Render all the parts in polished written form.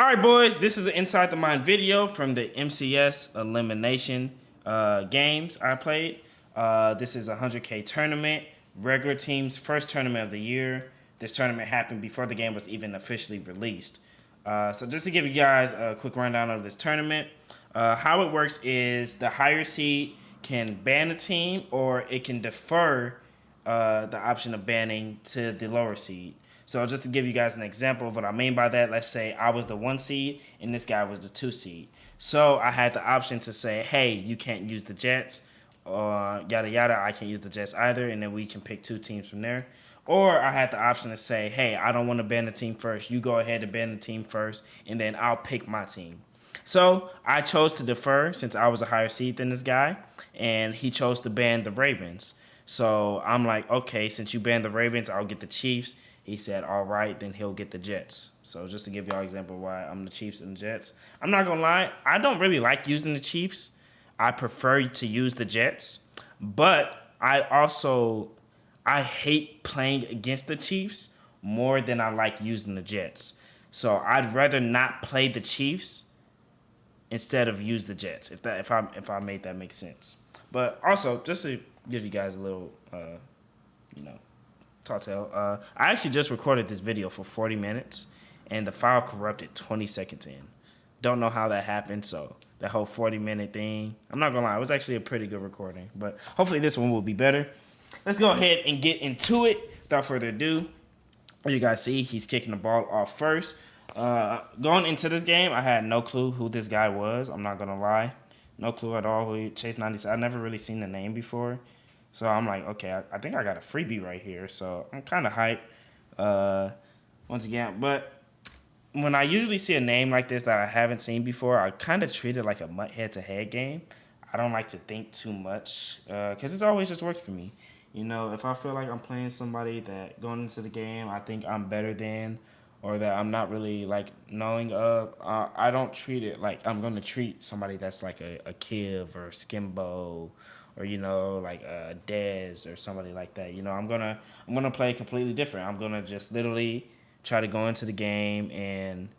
All right, boys, this is an Inside the Mind video from the MCS Elimination games I played. This is a 100K tournament, regular team's first tournament of the year. This tournament happened before the game was even officially released. So just to give you guys a quick rundown of this tournament, how it works is the higher seed can ban a team or it can defer the option of banning to the lower seed. So just to give you guys an example of what I mean by that, let's say I was the 1 seed and this guy was the 2 seed. So I had the option to say, hey, you can't use the Jets, or yada yada, I can't use the Jets either, and then we can pick 2 teams from there. Or I had the option to say, hey, I don't want to ban the team first. You go ahead and ban the team first, and then I'll pick my team. So I chose to defer since I was a higher seed than this guy, and he chose to ban the Ravens. So I'm like, okay, since you banned the Ravens, I'll get the Chiefs. He said, all right, then he'll get the Jets. So just to give y'all an example of why I'm the Chiefs and the Jets. I'm not going to lie, I don't really like using the Chiefs. I prefer to use the Jets. But I hate playing against the Chiefs more than I like using the Jets. So I'd rather not play the Chiefs instead of use the Jets, if I made that make sense. But also, just to give you guys a little, I actually just recorded this video for 40 minutes, and the file corrupted 20 seconds in. Don't know how that happened, so that whole 40-minute thing, I'm not going to lie, it was actually a pretty good recording. But hopefully this one will be better. Let's go ahead and get into it without further ado. As you guys see, he's kicking the ball off first. Going into this game, I had no clue who this guy was. I'm not going to lie. No clue at all who he Chase 96. I've never really seen the name before. So I'm like, okay, I think I got a freebie right here. So I'm kind of hyped once again. But when I usually see a name like this that I haven't seen before, I kind of treat it like a head-to-head game. I don't like to think too much because it's always just worked for me. You know, if I feel like I'm playing somebody that going into the game I think I'm better than, or that I'm not really like knowing of, I don't treat it like I'm going to treat somebody that's like a Kiv or a Skimbo, or like a Dez or somebody like that. I'm gonna play completely different. I'm gonna just literally try to go into the game and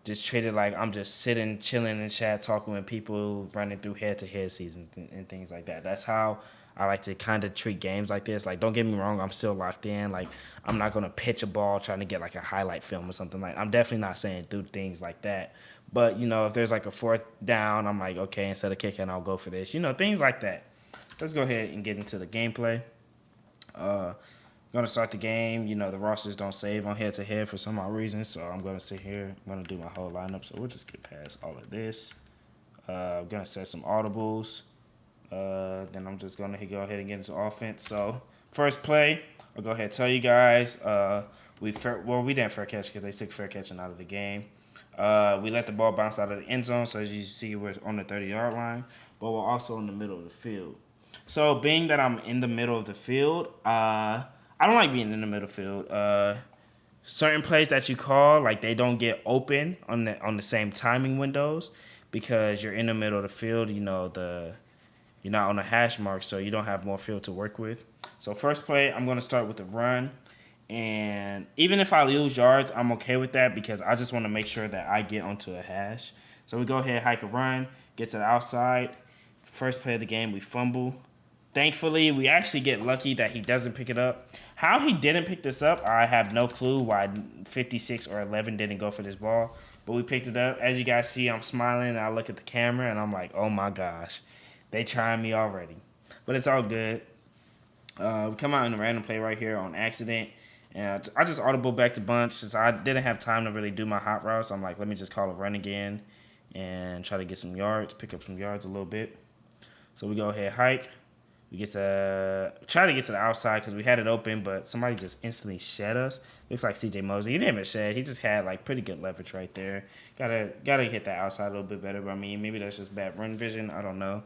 just treat it like I'm just sitting, chilling in chat, talking with people, running through head-to-head seasons and things like that. That's how I like to kind of treat games like this. Like, don't get me wrong, I'm still locked in. Like, I'm not gonna pitch a ball trying to get like a highlight film or something like. I'm definitely not saying do things like that. But if there's like a 4th down, I'm like, okay, instead of kicking, I'll go for this. Things like that. Let's go ahead and get into the gameplay. Gonna start the game. The rosters don't save on head-to-head for some odd reason, so I'm gonna sit here. I'm gonna do my whole lineup, so we'll just get past all of this. I'm gonna set some audibles. Then I'm just gonna go ahead and get into offense. So first play, I'll go ahead and tell you guys. We didn't fair catch because they took fair catching out of the game. We let the ball bounce out of the end zone, so as you see, we're on the 30-yard line, but we're also in the middle of the field. So being that I'm in the middle of the field, I don't like being in the middle of the field. Certain plays that you call, like, they don't get open on the same timing windows because you're in the middle of the field. You're not on a hash mark, so you don't have more field to work with. So first play, I'm going to start with a run. And even if I lose yards, I'm okay with that because I just want to make sure that I get onto a hash. So we go ahead, hike a run, get to the outside. First play of the game, we fumble. Thankfully, we actually get lucky that he doesn't pick it up. How he didn't pick this up, I have no clue why 56 or 11 didn't go for this ball. But we picked it up. As you guys see, I'm smiling, and I look at the camera, and I'm like, oh, my gosh. They trying me already. But it's all good. We come out in a random play right here on accident. And I just audible back to bunch since I didn't have time to really do my hot routes. I'm like, let me just call a run again and try to get some yards, pick up some yards a little bit. So we go ahead, hike. We try to get to the outside because we had it open, but somebody just instantly shed us. Looks like CJ Mosley. He didn't even shed. He just had like pretty good leverage right there. Gotta hit that outside a little bit better. But I mean, maybe that's just bad run vision. I don't know.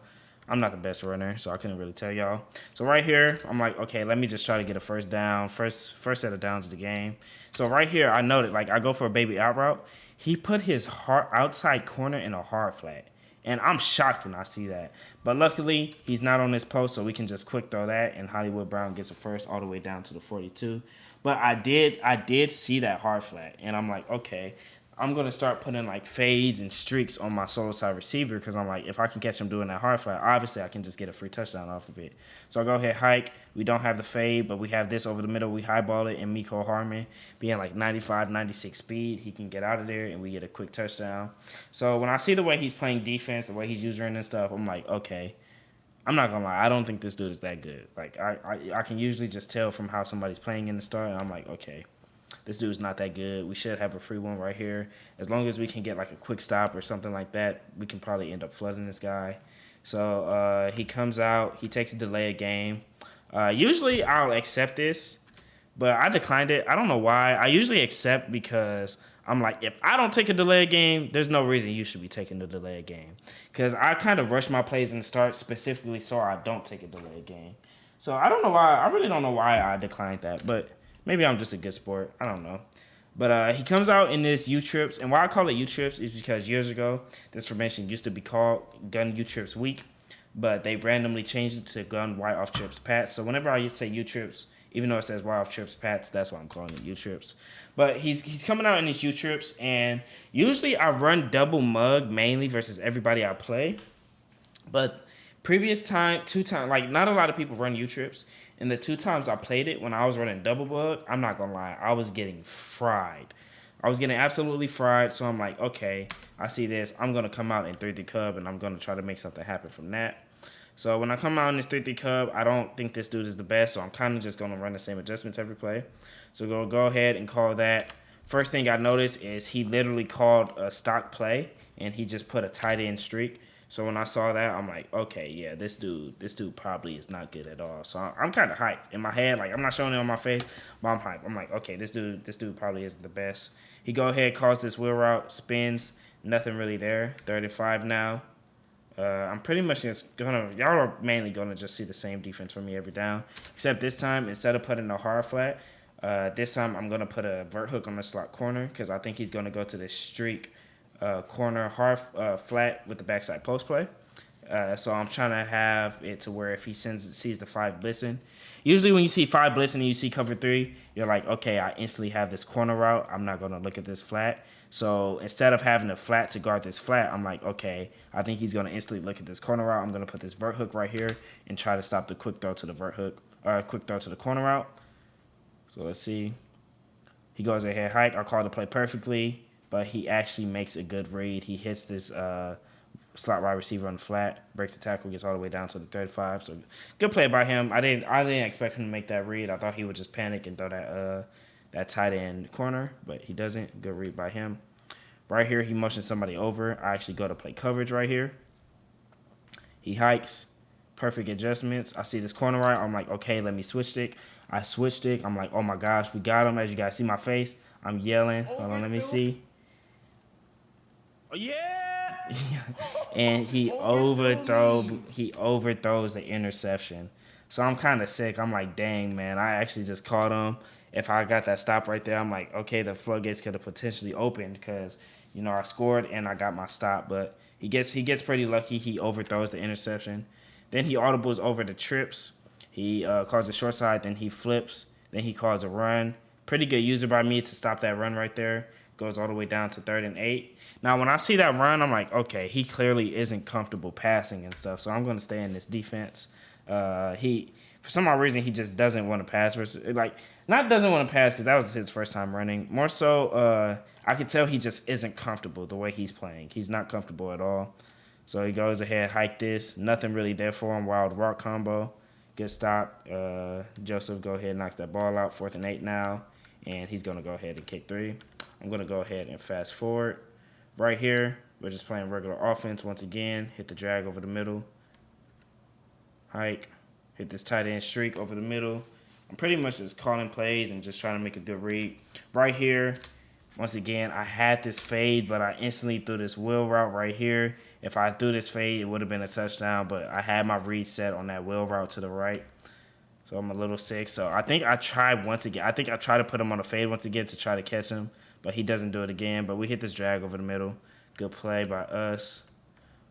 I'm not the best runner, so I couldn't really tell y'all. So right here, I'm like, okay, let me just try to get a first down, first set of downs of the game. So right here, I noted, like, I go for a baby out route. He put his outside corner in a hard flat. And I'm shocked when I see that. But luckily, he's not on this post, so we can just quick throw that, and Hollywood Brown gets a first all the way down to the 42. But I did see that hard flat, and I'm like, okay, I'm going to start putting like fades and streaks on my solo side receiver because I'm like, if I can catch him doing that hard flat, obviously I can just get a free touchdown off of it. So I go ahead, hike. We don't have the fade, but we have this over the middle. We highball it, and Miko Harmon, being like 95, 96 speed, he can get out of there, and we get a quick touchdown. So when I see the way he's playing defense, the way he's using and stuff, I'm like, okay. I'm not going to lie. I don't think this dude is that good. Like, I can usually just tell from how somebody's playing in the start, and I'm like, okay. This dude's not that good. We should have a free one right here. As long as we can get like a quick stop or something like that, we can probably end up flooding this guy. So he comes out. He takes a delay of game. Usually I'll accept this, but I declined it. I don't know why. I usually accept because I'm like, if I don't take a delay of game, there's no reason you should be taking the delay of game. Because I kind of rush my plays in the start specifically so I don't take a delay of game. So I don't know why. I really don't know why I declined that, but maybe I'm just a good sport. I don't know. But he comes out in this U-Trips. And why I call it U-Trips is because years ago, this formation used to be called Gun U-Trips Weak. But they randomly changed it to Gun Y Off Trips Pats. So whenever I say U-Trips, even though it says Y Off Trips Pats, that's why I'm calling it U-Trips. But he's coming out in these U-Trips. And usually I run double mug mainly versus everybody I play. But previous time, 2 times, like not a lot of people run U-Trips. And the 2 times I played it when I was running double bug, I'm not going to lie, I was getting fried. I was getting absolutely fried, so I'm like, okay, I see this. I'm going to come out in 3-3 Cub, and I'm going to try to make something happen from that. So when I come out in this 3-3 Cub, I don't think this dude is the best, so I'm kind of just going to run the same adjustments every play. So we'll go ahead and call that. First thing I noticed is he literally called a stock play, and he just put a tight end streak. So when I saw that, I'm like, okay, yeah, this dude probably is not good at all. So I'm kind of hyped in my head. Like, I'm not showing it on my face, but I'm hyped. I'm like, okay, this dude probably isn't the best. He go ahead, calls this wheel route, spins, nothing really there. 35 now. I'm pretty much just y'all are mainly gonna just see the same defense from me every down. Except this time, instead of putting a hard flat, this time I'm gonna put a vert hook on the slot corner because I think he's gonna go to this streak. Corner hard flat with the backside post play. So I'm trying to have it to where if he sees the 5 blitzing. Usually when you see 5 blitzing and you see cover 3, you're like, okay, I instantly have this corner route. I'm not going to look at this flat. So instead of having a flat to guard this flat, I'm like, okay, I think he's going to instantly look at this corner route. I'm going to put this vert hook right here and try to stop the quick throw to the vert hook, or quick throw to the corner route. So let's see. He goes ahead, hike. I call the play perfectly. But he actually makes a good read. He hits this slot wide receiver on the flat, breaks the tackle, gets all the way down to the 35. So good play by him. I didn't expect him to make that read. I thought he would just panic and throw that tight end corner, but he doesn't. Good read by him. Right here, he motions somebody over. I actually go to play coverage right here. He hikes. Perfect adjustments. I see this corner right. I'm like, okay, let me switch stick. I switch stick. I'm like, oh my gosh, we got him. As you guys see my face, I'm yelling. Hold on, let me see. Yeah. And he overthrows the interception. So I'm kind of sick. I'm like, dang, man, I actually just caught him. If I got that stop right there, I'm like, okay, the floodgates could have potentially opened because, you know, I scored and I got my stop. But he gets pretty lucky. He overthrows the interception. Then he audibles over the trips. He calls the short side. Then he flips. Then he calls a run. Pretty good user by me to stop that run right there. Goes all the way down to 3rd and 8. Now, when I see that run, I'm like, okay, he clearly isn't comfortable passing and stuff, so I'm going to stay in this defense. For some odd reason, he just doesn't want to pass. Not doesn't want to pass because that was his first time running. More so, I could tell he just isn't comfortable the way he's playing. He's not comfortable at all. So he goes ahead, hike this. Nothing really there for him. Wild rock combo. Good stop. Joseph go ahead and knocks that ball out. 4th and 8 now. And he's going to go ahead and kick 3. I'm going to go ahead and fast forward. Right here, we're just playing regular offense once again. Hit the drag over the middle. Hike. Hit this tight end streak over the middle. I'm pretty much just calling plays and just trying to make a good read. Right here, once again, I had this fade, but I instantly threw this wheel route right here. If I threw this fade, it would have been a touchdown, but I had my read set on that wheel route to the right. So I'm a little sick. So I think I tried once again. I think I tried to put him on a fade once again to try to catch him. But he doesn't do it again. But we hit this drag over the middle. Good play by us.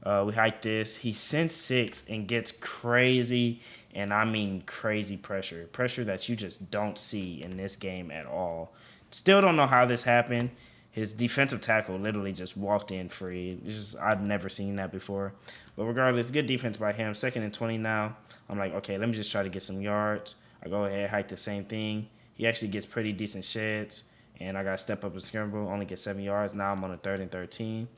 We hike this. He sends 6 and gets crazy, and I mean crazy pressure. Pressure that you just don't see in this game at all. Still don't know how this happened. his defensive tackle literally just walked in free. It's just, I've never seen that before. But regardless, good defense by him. 2nd and 20 now. I'm like, okay, let me just try to get some yards. I go ahead, hike the same thing. He actually gets pretty decent sheds, and I got to step up and scramble, only get 7 yards. Now I'm on a 3rd and 13.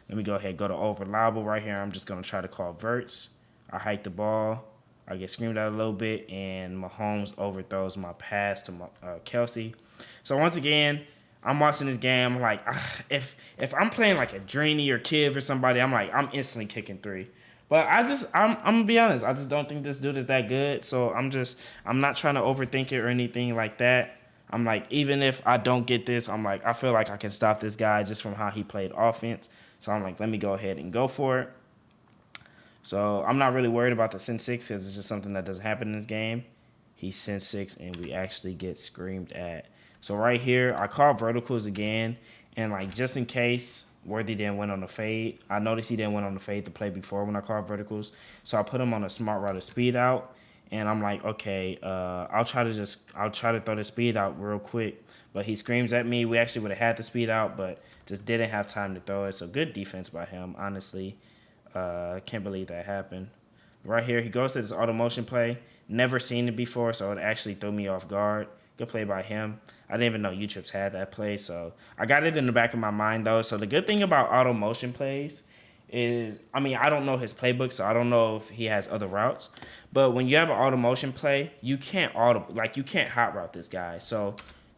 Let me go ahead and go to over liable right here. I'm just going to try to call verts. I hike the ball. I get screamed at a little bit, and Mahomes overthrows my pass to Kelsey. So once again, I'm watching this game. I'm like, if I'm playing like a Dreamy or Kiv or somebody, I'm like, I'm instantly kicking 3. But I'm gonna be honest. I just don't think this dude is that good. So I'm not trying to overthink it or anything like that. I'm like, even if I don't get this, I'm like, I feel like I can stop this guy just from how he played offense. So I'm like, let me go ahead and go for it. So I'm not really worried about the Sin 6 because it's just something that doesn't happen in this game. He Sin 6 and we actually get screamed at. So right here, I call verticals again. And like just in case Worthy didn't win on the fade, I noticed he didn't win on the fade the play before when I called verticals. So I put him on a smart route of speed out. And I'm like, okay, I'll try to throw the speed out real quick. But he screams at me. We actually would have had the speed out, but just didn't have time to throw it. So good defense by him, honestly. Can't believe that happened. Right here, he goes to this auto motion play. Never seen it before, so it actually threw me off guard. Good play by him. I didn't even know U-Trips had that play, so I got it in the back of my mind, though. So the good thing about auto motion plays is, I mean, I don't know his playbook, so I don't know if he has other routes. But when you have an auto motion play, you can't hot route this guy. So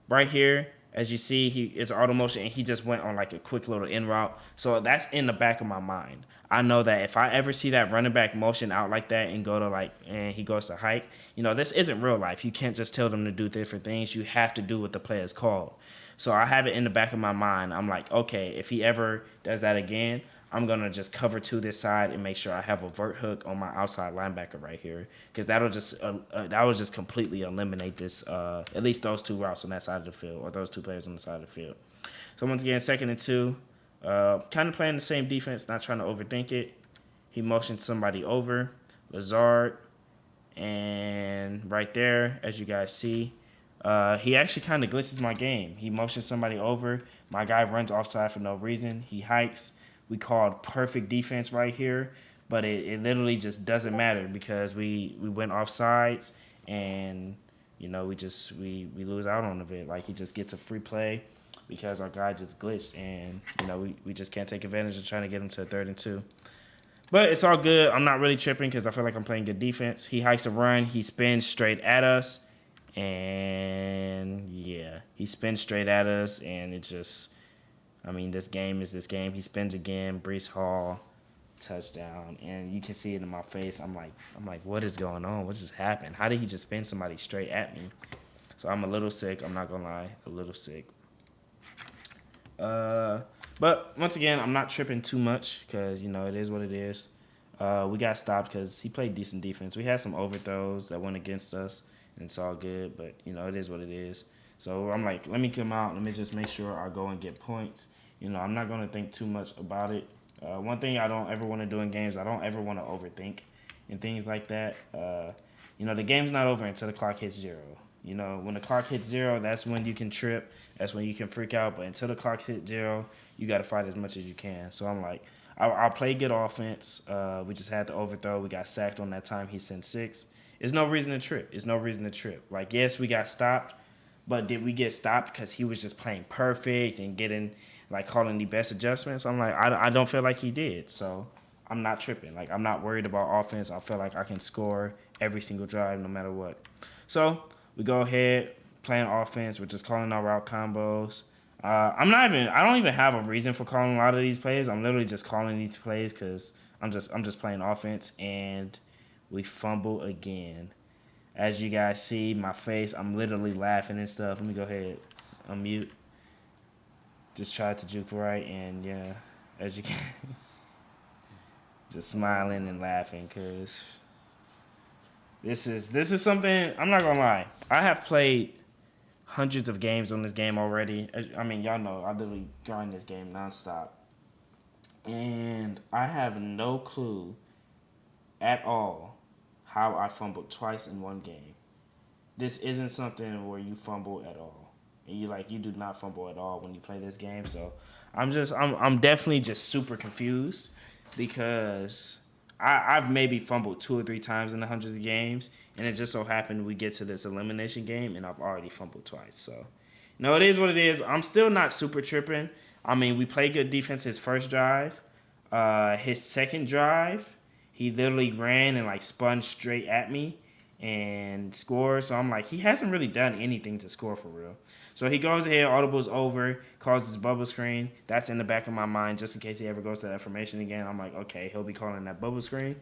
right here, as you see, it's auto motion, and he just went on like a quick little in route. So that's in the back of my mind. I know that if I ever see that running back motion out like that and he goes to hike, this isn't real life. You can't just tell them to do different things. You have to do what the play is called. So I have it in the back of my mind. I'm like, okay, if he ever does that again, I'm going to just cover to this side and make sure I have a vert hook on my outside linebacker right here, because that will just completely eliminate this, at least those 2 routes on that side of the field, or those 2 players on the side of the field. So once again, 2nd and 2. Kind of playing the same defense, not trying to overthink it. He motioned somebody over, Lazard, and right there, as you guys see, he actually kind of glitches my game. He motions somebody over. My guy runs offside for no reason. He hikes. We called perfect defense right here, but it literally just doesn't matter because we went offsides, and we lose out on it. Like, he just gets a free play because our guy just glitched, and we just can't take advantage of trying to get him to a 3rd and 2. But it's all good. I'm not really tripping because I feel like I'm playing good defense. He hikes a run. He spins straight at us, and yeah, he spins straight at us, and it just, this game is this game. He spins again. Brees Hall, touchdown, and you can see it in my face. I'm like, what is going on? What just happened? How did he just spin somebody straight at me? So I'm a little sick. I'm not gonna lie, a little sick. But once again, I'm not tripping too much because it is what it is. We got stopped because he played decent defense. We had some overthrows that went against us, and it's all good. But it is what it is. So I'm like, let me come out. Let me just make sure I go and get points. I'm not gonna think too much about it. One thing I don't ever want to do in games, I don't ever want to overthink and things like that. The game's not over until the clock hits 0. When the clock hits 0, that's when you can trip. That's when you can freak out. But until the clock hits 0, you got to fight as much as you can. So I'm like, I'll play good offense. We just had the overthrow. We got sacked on that time. He sent 6. There's no reason to trip. There's no reason to trip. Like, yes, we got stopped. But did we get stopped because he was just playing perfect and calling the best adjustments? I'm like, I don't feel like he did. So I'm not tripping. Like, I'm not worried about offense. I feel like I can score every single drive no matter what. So we go ahead, playing offense. We're just calling our route combos. I don't even have a reason for calling a lot of these plays. I'm literally just calling these plays because I'm just playing offense, and we fumble again. As you guys see, my face, I'm literally laughing and stuff. Let me go ahead, unmute. Just tried to juke right, and yeah, as you can, just smiling and laughing because this is something. I'm not gonna lie. I have played hundreds of games on this game already. Y'all know I literally grind this game nonstop, and I have no clue at all how I fumbled twice in one game. This isn't something where you fumble at all. and you do not fumble at all when you play this game. So I'm definitely just super confused because I've maybe fumbled 2 or 3 times in the hundreds of games, and it just so happened we get to this elimination game, and I've already fumbled twice. So, no, it is what it is. I'm still not super tripping. I mean, we played good defense his first drive. His second drive, he literally ran and like spun straight at me and scored. So I'm like, he hasn't really done anything to score for real. So he goes ahead, audibles over, calls his bubble screen. That's in the back of my mind just in case he ever goes to that formation again. I'm like, okay, he'll be calling that bubble screen.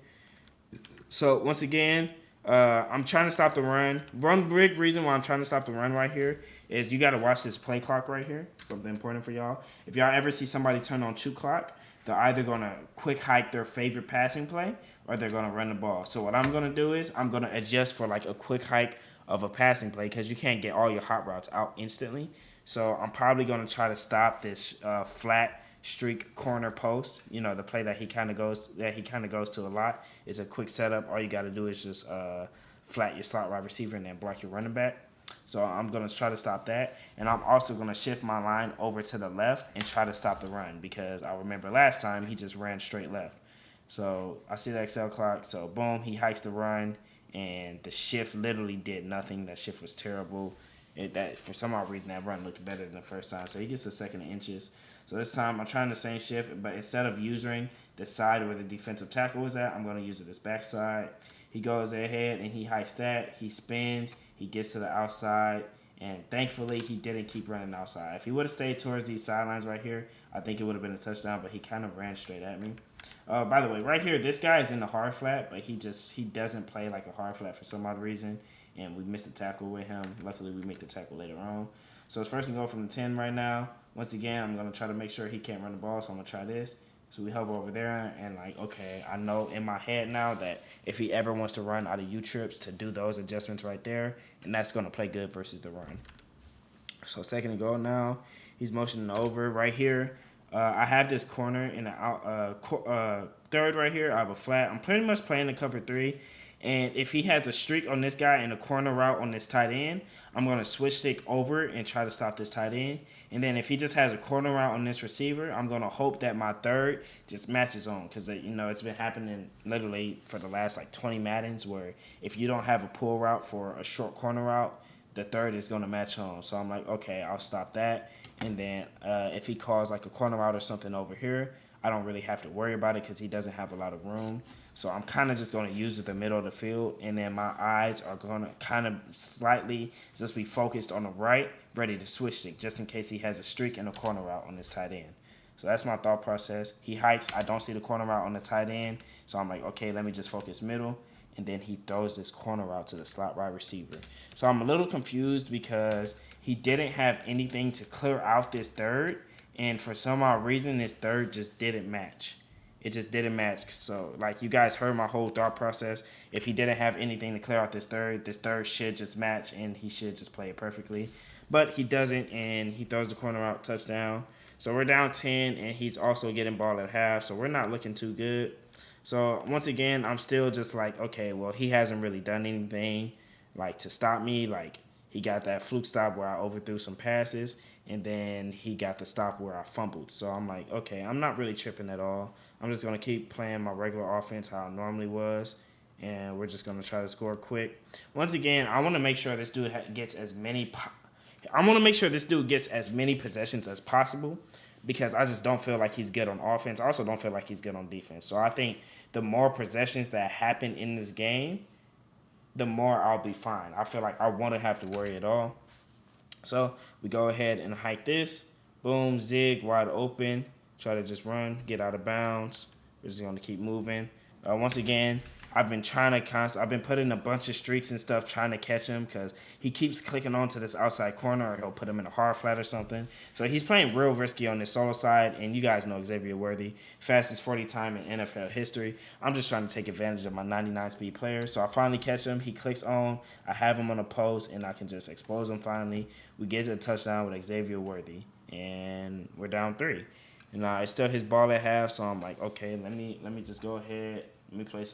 So once again, I'm trying to stop the run. One big reason why I'm trying to stop the run right here is you got to watch this play clock right here. Something important for y'all. If y'all ever see somebody turn on shoot clock, they're either going to quick hike their favorite passing play or they're going to run the ball. So what I'm going to do is I'm going to adjust for like a quick hike of a passing play because you can't get all your hot routes out instantly. So I'm probably going to try to stop this flat streak corner post. You know, the play that he kind of goes to a lot is a quick setup. All you got to do is just flat your slot wide receiver and then block your running back. So I'm going to try to stop that. And I'm also going to shift my line over to the left and try to stop the run because I remember last time he just ran straight left. So I see the Excel clock. So boom, he hikes the run. And the shift literally did nothing. That shift was terrible. That for some odd reason, that run looked better than the first time. So he gets a second in inches. So this time I'm trying the same shift, but instead of using the side where the defensive tackle was at, I'm going to use it as backside. He goes ahead and he hikes that. He spins. He gets to the outside. And thankfully, he didn't keep running outside. If he would have stayed towards these sidelines right here, I think it would have been a touchdown, but he kind of ran straight at me. By the way, right here, this guy is in the hard flat, but he doesn't play like a hard flat for some odd reason, and we missed a tackle with him. Luckily, we make the tackle later on. So it's first and goal from the 10 right now. Once again, I'm going to try to make sure he can't run the ball, so I'm going to try this. So we hover over there, and like, okay, I know in my head now that if he ever wants to run out of U-trips to do those adjustments right there, and that's going to play good versus the run. So second and goal now. He's motioning over right here. I have this corner in the third right here. I have a flat. I'm pretty much playing the cover 3. And if he has a streak on this guy and a corner route on this tight end, I'm going to switch stick over and try to stop this tight end. And then if he just has a corner route on this receiver, I'm going to hope that my third just matches on. Because, it's been happening literally for the last, 20 Maddens where if you don't have a pull route for a short corner route, the third is going to match on. So I'm like, okay, I'll stop that. And then if he calls a corner route or something over here, I don't really have to worry about it because he doesn't have a lot of room. So I'm kind of just going to use the middle of the field, and then my eyes are going to kind of slightly just be focused on the right, ready to switch stick, just in case he has a streak and a corner route on this tight end. So that's my thought process. He hikes. I don't see the corner route on the tight end, so I'm like, okay, let me just focus middle. And then he throws this corner route to the slot wide receiver. So I'm a little confused because he didn't have anything to clear out this third, and for some odd reason, this third just didn't match. It just didn't match. So, you guys heard my whole thought process. If he didn't have anything to clear out this third should just match, and he should just play it perfectly. But he doesn't, and he throws the corner out, touchdown. So we're down 10, and he's also getting ball at half, so we're not looking too good. So, once again, I'm still just okay, well, he hasn't really done anything, to stop me. He got that fluke stop where I overthrew some passes, and then he got the stop where I fumbled. So I'm like, okay, I'm not really tripping at all. I'm just going to keep playing my regular offense how I normally was, and we're just going to try to score quick. Once again, I want to make sure this dude gets as many possessions as possible because I just don't feel like he's good on offense. I also don't feel like he's good on defense. So I think the more possessions that happen in this game, the more I'll be fine. I feel like I won't have to worry at all. So we go ahead and hike this. Boom, zig, wide open. Try to just run, get out of bounds. We're just going to keep moving. Once again, I've been putting a bunch of streaks and stuff trying to catch him because he keeps clicking onto this outside corner or he'll put him in a hard flat or something. So he's playing real risky on this solo side, and you guys know Xavier Worthy, fastest 40 time in NFL history. I'm just trying to take advantage of my 99 speed player. So I finally catch him. He clicks on. I have him on a post, and I can just expose him finally. We get a touchdown with Xavier Worthy, and we're down 3. And it's still his ball at half, so I'm like, okay, let me just go ahead. Let me play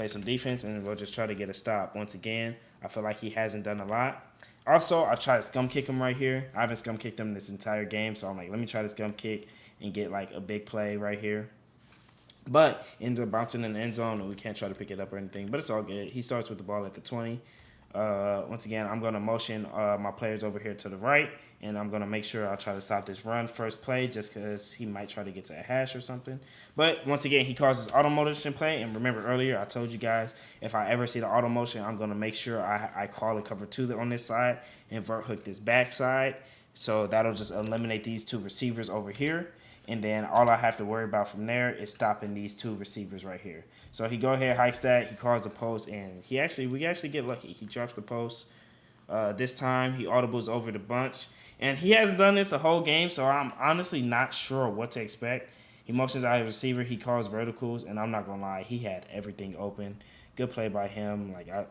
some defense, and we'll just try to get a stop. Once again, I feel like he hasn't done a lot. Also, I tried to scum kick him right here. I haven't scum kicked him this entire game, so I'm like, let me try to scum kick and get like a big play right here. But ended up bouncing in the end zone, and we can't try to pick it up or anything. But it's all good. He starts with the ball at the 20. Once again, I'm going to motion my players over here to the right, and I'm going to make sure I try to stop this run first play just because he might try to get to a hash or something. But once again, he calls his auto motion play, and remember earlier I told you guys if I ever see the auto motion, I'm going to make sure I call a cover 2 on this side and vert hook this back side. So that'll just eliminate these 2 receivers over here. And then all I have to worry about from there is stopping these 2 receivers right here. So he go ahead, hikes that, he calls the post, and we actually get lucky. He drops the post. This time he audibles over the bunch. And he hasn't done this the whole game, so I'm honestly not sure what to expect. He motions out his receiver, he calls verticals, and I'm not going to lie, he had everything open. Good play by him. Like, I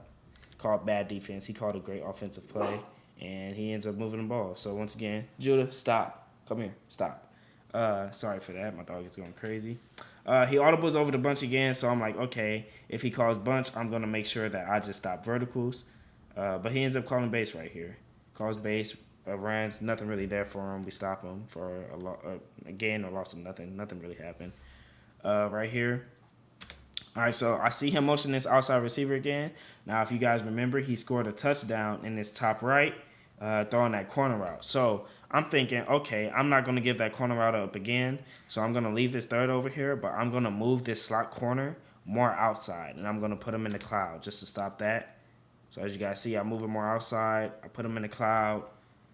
called bad defense. He called a great offensive play, and he ends up moving the ball. So once again, Judah, stop. Come here, stop. Sorry for that. My dog is going crazy. He audibles over the bunch again, so I'm like, okay, if he calls bunch, I'm going to make sure that I just stop verticals. But he ends up calling base right here. Calls base, runs, nothing really there for him. We stop him for a gain or loss of nothing. Nothing really happened. Right here. All right, so I see him motion this outside receiver again. Now, if you guys remember, he scored a touchdown in this top right, throwing that corner route. So I'm thinking, okay, I'm not going to give that corner route up again, so I'm going to leave this third over here, but I'm going to move this slot corner more outside, and I'm going to put him in the cloud just to stop that. So as you guys see, I move him more outside. I put him in the cloud.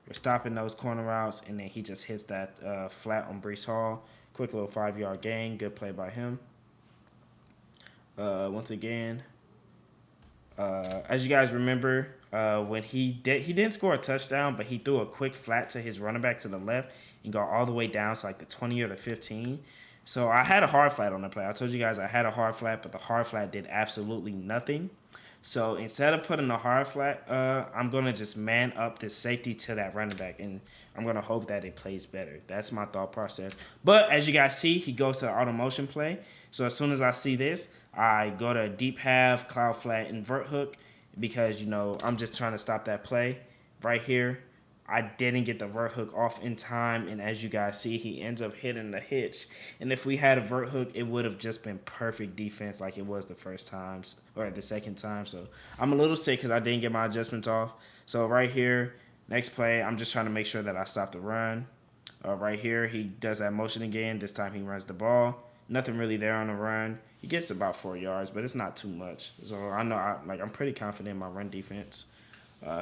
We're stopping those corner routes, and then he just hits that flat on Breece Hall. Quick little 5-yard gain. Good play by him. Once again, as you guys remember, when he didn't score a touchdown, but he threw a quick flat to his running back to the left and got all the way down to like the 20 or the 15. So I had a hard flat on the play. I told you guys I had a hard flat, but the hard flat did absolutely nothing. So instead of putting a hard flat, I'm going to just man up this safety to that running back, and I'm going to hope that it plays better. That's my thought process. But as you guys see, he goes to the auto motion play. So as soon as I see this, I go to deep half, cloud flat, invert hook because, you know, I'm just trying to stop that play right here. I didn't get the vert hook off in time, and as you guys see, he ends up hitting the hitch. And if we had a vert hook, it would have just been perfect defense like it was the first times or the second time. So I'm a little sick because I didn't get my adjustments off. So right here, next play, I'm just trying to make sure that I stop the run. Right here, he does that motion again. This time he runs the ball. Nothing really there on the run. He gets about 4 yards, but it's not too much. So I know I'm pretty confident in my run defense.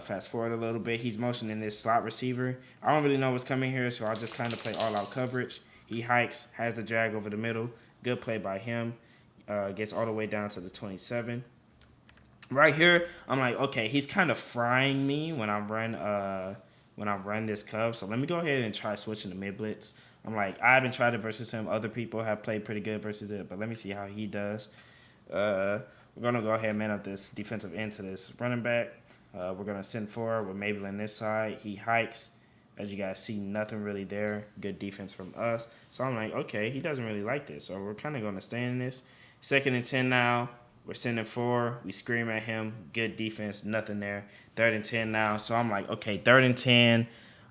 Fast forward a little bit. He's motioning this slot receiver. I don't really know what's coming here, so I just kind of play all-out coverage. He hikes, has the drag over the middle. Good play by him. Gets all the way down to the 27. Right here, I'm like, okay, he's kind of frying me when I run this cub. So let me go ahead and try switching to mid blitz. I'm like, I haven't tried it versus him. Other people have played pretty good versus it, but let me see how he does. We're going to go ahead and man up this defensive end to this running back. We're going to send forward with Maybelline this side. He hikes. As you guys see, nothing really there. Good defense from us. So I'm like, okay, he doesn't really like this. So we're kind of going to stay in this. 2nd and 10 now. We're sending forward. We scream at him. Good defense. Nothing there. 3rd and 10 now. So I'm like, okay, 3rd and 10.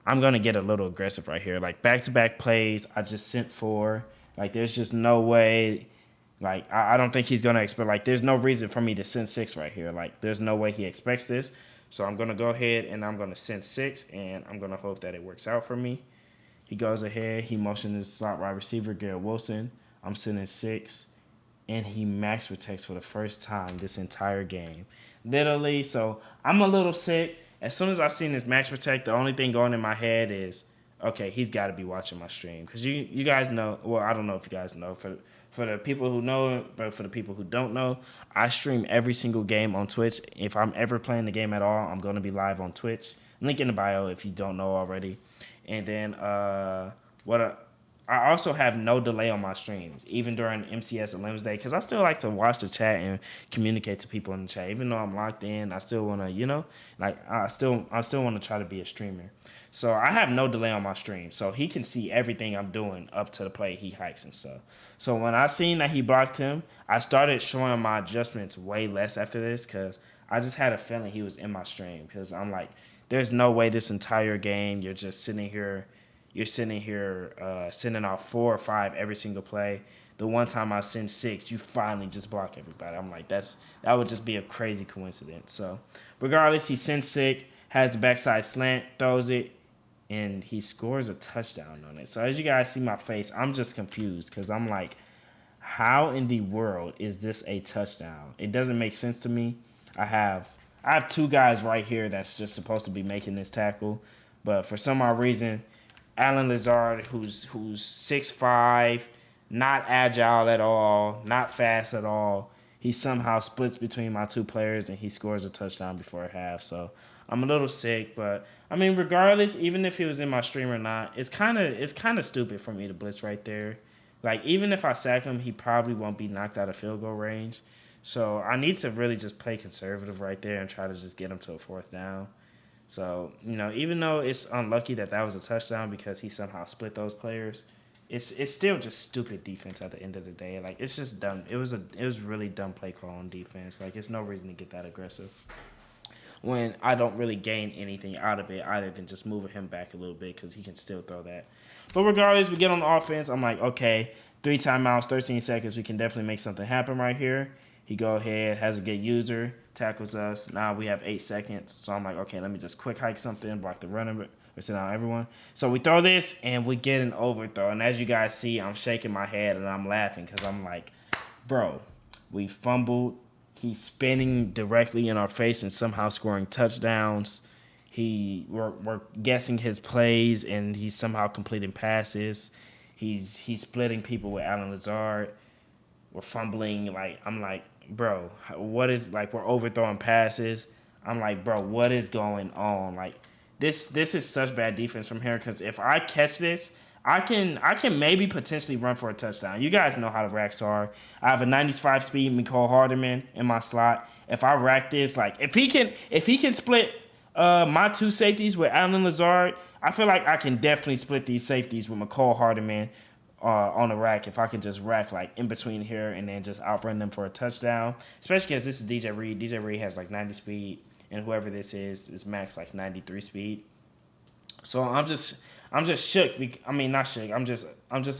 I'm going to get a little aggressive right here. Like, back-to-back plays. I just sent for. Like, there's just no way. Like, I don't think he's going to expect. Like, there's no reason for me to send 6 right here. Like, there's no way he expects this. So I'm going to go ahead and I'm going to send 6, and I'm going to hope that it works out for me. He goes ahead. He motions his slot wide receiver, Garrett Wilson. I'm sending 6, and he max protects for the first time this entire game. Literally, so I'm a little sick. As soon as I seen this max protect, the only thing going in my head is, okay, he's got to be watching my stream. Because you guys know, well, I don't know if you guys know, for the people who know, but for the people who don't know, I stream every single game on Twitch. If I'm ever playing the game at all, I'm going to be live on Twitch. Link in the bio if you don't know already. And then I also have no delay on my streams, even during MCS Elims Day, because I still like to watch the chat and communicate to people in the chat. Even though I'm locked in, I still want to, I still want to try to be a streamer. So I have no delay on my stream, so he can see everything I'm doing up to the play he hikes and stuff. So when I seen that he blocked him, I started showing my adjustments way less after this because I just had a feeling he was in my stream because I'm like, there's no way this entire game you're just sitting here, sending off 4 or 5 every single play. The one time I send 6, you finally just block everybody. I'm like, that would just be a crazy coincidence. So regardless, he sends 6, has the backside slant, throws it, and he scores a touchdown on it. So as you guys see my face, I'm just confused because I'm like, how in the world is this a touchdown? It doesn't make sense to me. I have 2 guys right here that's just supposed to be making this tackle, but for some odd reason, Allen Lazard, who's 6'5", not agile at all, not fast at all, he somehow splits between my 2 players and he scores a touchdown before half. So I'm a little sick, but I mean, regardless, even if he was in my stream or not, it's kind of stupid for me to blitz right there. Like, even if I sack him, he probably won't be knocked out of field goal range. So I need to really just play conservative right there and try to just get him to a 4th down. So, even though it's unlucky that was a touchdown because he somehow split those players, it's still just stupid defense at the end of the day. Like, it's just dumb. It was really dumb play call on defense. Like, it's no reason to get that aggressive when I don't really gain anything out of it other than just moving him back a little bit because he can still throw that. But regardless, we get on the offense. I'm like, okay, 3 timeouts, 13 seconds. We can definitely make something happen right here. He go ahead, has a good user, tackles us. Now we have 8 seconds. So I'm like, okay, let me just quick hike something, block the runner, or send out everyone. So we throw this, and we get an overthrow. And as you guys see, I'm shaking my head, and I'm laughing because I'm like, bro, we fumbled. He's spinning directly in our face and somehow scoring touchdowns. We're guessing his plays, and he's somehow completing passes. He's splitting people with Allen Lazard. We're fumbling. Like, I'm like, bro, what is, like, we're overthrowing passes. I'm like, bro, what is going on? Like, this is such bad defense from here because if I catch this, I can maybe potentially run for a touchdown. You guys know how the racks are. I have a 95 speed Mecole Hardman in my slot. If I rack this, like, if he can split my 2 safeties with Allen Lazard, I feel like I can definitely split these safeties with Mecole Hardman on the rack if I can just rack, like, in between here and then just outrun them for a touchdown. Especially because this is DJ Reed. DJ Reed has, like, 90 speed, and whoever this is max, like, 93 speed. So I'm just shook. I mean, not shook. I'm just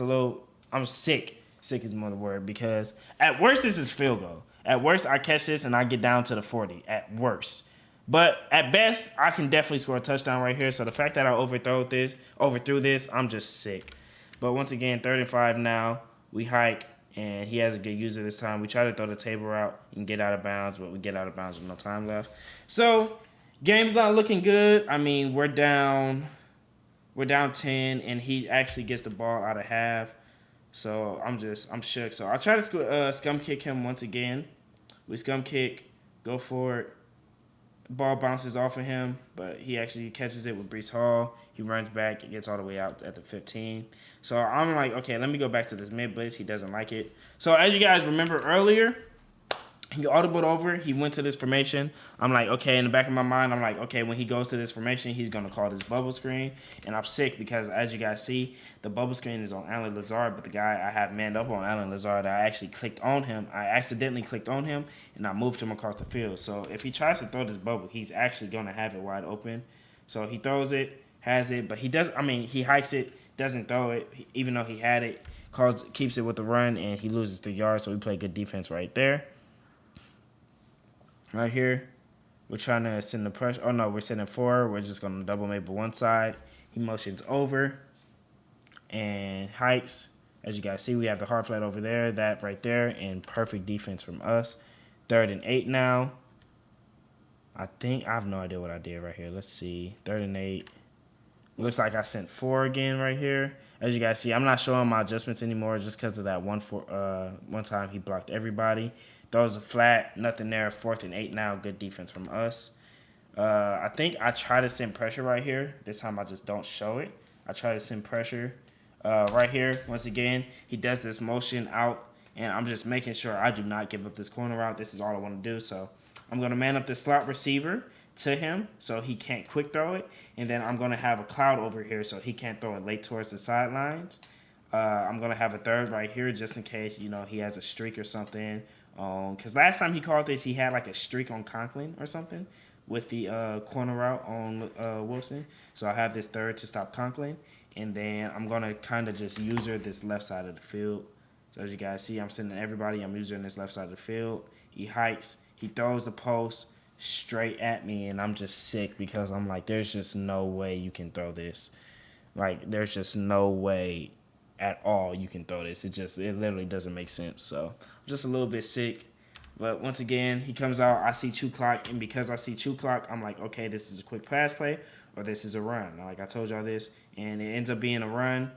a little. I'm sick. Sick is more the word because at worst this is field goal. At worst I catch this and I get down to the 40. At worst, but at best I can definitely score a touchdown right here. So the fact that I overthrew this, I'm just sick. But once again, 3rd and 5 now. We hike and he has a good user this time. We try to throw the table route and get out of bounds, but we get out of bounds with no time left. So game's not looking good. I mean, we're down 10, and he actually gets the ball out of half. So I'm shook. So I try to scum kick him once again. We scum kick, go for it. Ball bounces off of him, but he actually catches it with Breece Hall. He runs back, gets all the way out at the 15. So I'm like, okay, let me go back to this mid blitz. He doesn't like it. So as you guys remember earlier, he audibled over. He went to this formation. I'm like, okay, in the back of my mind, I'm like, okay, when he goes to this formation, he's going to call this bubble screen. And I'm sick because, as you guys see, the bubble screen is on Allen Lazard, but the guy I have manned up on Allen Lazard, I actually clicked on him. I accidentally clicked on him, and I moved him across the field. So if he tries to throw this bubble, he's actually going to have it wide open. So he throws it, has it, but he hikes it, doesn't throw it, even though he had it, keeps it with the run, and he loses 3 yards. So we play good defense right there. Right here, we're trying to send the pressure. Oh, no, we're sending 4. We're just going to double maybe one side. He motions over and hikes. As you guys see, we have the hard flat over there, that right there, and perfect defense from us. 3rd and 8 now. I have no idea what I did right here. Let's see. 3rd and 8. Looks like I sent 4 again right here. As you guys see, I'm not showing my adjustments anymore just because of that one time he blocked everybody. Throws a flat, nothing there. 4th and 8 now. Good defense from us. I think I try to send pressure right here. This time I just don't show it. I try to send pressure right here. Once again, he does this motion out, and I'm just making sure I do not give up this corner route. This is all I want to do. So I'm going to man up the slot receiver to him so he can't quick throw it. And then I'm going to have a cloud over here so he can't throw it late towards the sidelines. I'm going to have a 3rd right here just in case, he has a streak or something. Because last time he called this, he had like a streak on Conklin or something, with the corner route on Wilson. So I have this third to stop Conklin. And then I'm going to kind of just user this left side of the field. So as you guys see, I'm sending everybody. I'm using this left side of the field. He hikes. He throws the post straight at me. And I'm just sick because I'm like, there's just no way you can throw this. Like, there's just no way at all you can throw this. It literally doesn't make sense. So I'm just a little bit sick. But once again, he comes out. I see 2 clock. And because I see 2 clock, I'm like, okay, this is a quick pass play or this is a run. Like I told y'all this. And it ends up being a run.